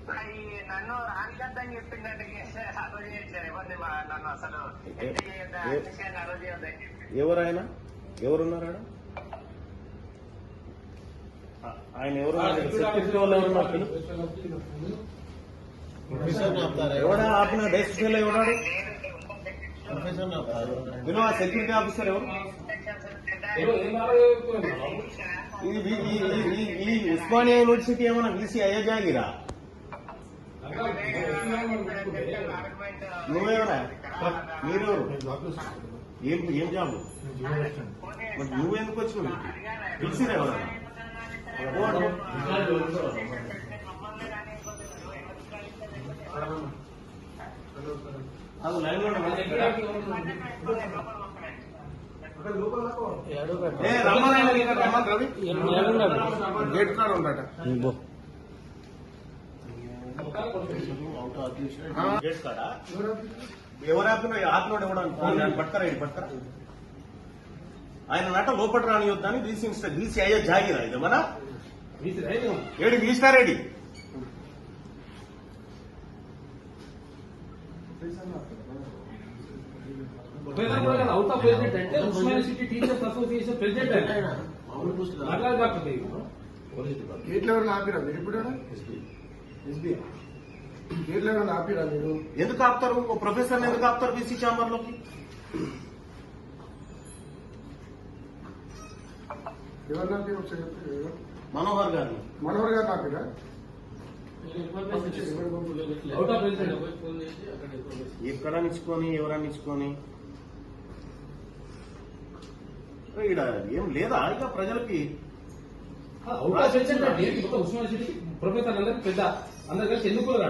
నన్ను రానికద్దని చెప్పిందంటే అలో చేయించారు ఇవ్వండి నన్ను అసలు అలో చేయొద్దని చెప్పి. ఎవరైనా ఎవరున్నారు ఆయన ఎవరు సెక్యూరిటీ వాళ్ళు ఎవరున్నారు ఎవడా ఆపిన డెస్టినేలో ఎవడాడు వినో ఆ సెక్యూరిటీ ఆఫీసర్ ఎవరు ఈ ఉస్మానియా యూనివర్సిటీ ఏమన్నా వీసీ అయ్యజాగిరా నువ్వేమన్నా మీరెవరు ఏం జాబ్ మరి నువ్వెందుకు వచ్చినావు పిలిచిరా ఎవరన్నా అది లైన్ లో గేట్ కాడ ఉండట గేట్ కాడ ఎవరు ఆపినా ఆపినోడు ఎవడానికి పట్టుకరా ఇది పట్టుకరా ఆయన నట లోపల రానియొద్దని డీసీ అయ్యా జాగిరా ఇది మన ఏడి వీస్తారేడి అవుట్ ఆఫ్ ప్రెసిడెంట్ అంటే Osmania city teachers association president గేట్లు ఎవరైనా ఆపిరా మీరు ఇప్పుడు గేట్లు ఎవరైనా ఆపిరా మీరు ఎందుకు ఆపుతారు ప్రొఫెసర్ ఎందుకు ఆపుతారు బీసీ ఛాంబర్ లోకి ఎవరు ఆపిరా మనోహర్ గారిని మనోహర్ గారు ఆపిరా ఎక్కడ నిచ్చుకొని ఎవరన్నా ఇచ్చుకొని ఇక్కడ ఏం లేదా ఇక ప్రజలకి అవుట్ ఆఫ్ ప్రెసిడెంట్ అంటే ఉస్మానియా సిటీ ప్రొఫెసర్ అందరికి పెద్ద అందరు కలిసి ఎన్నుకోరు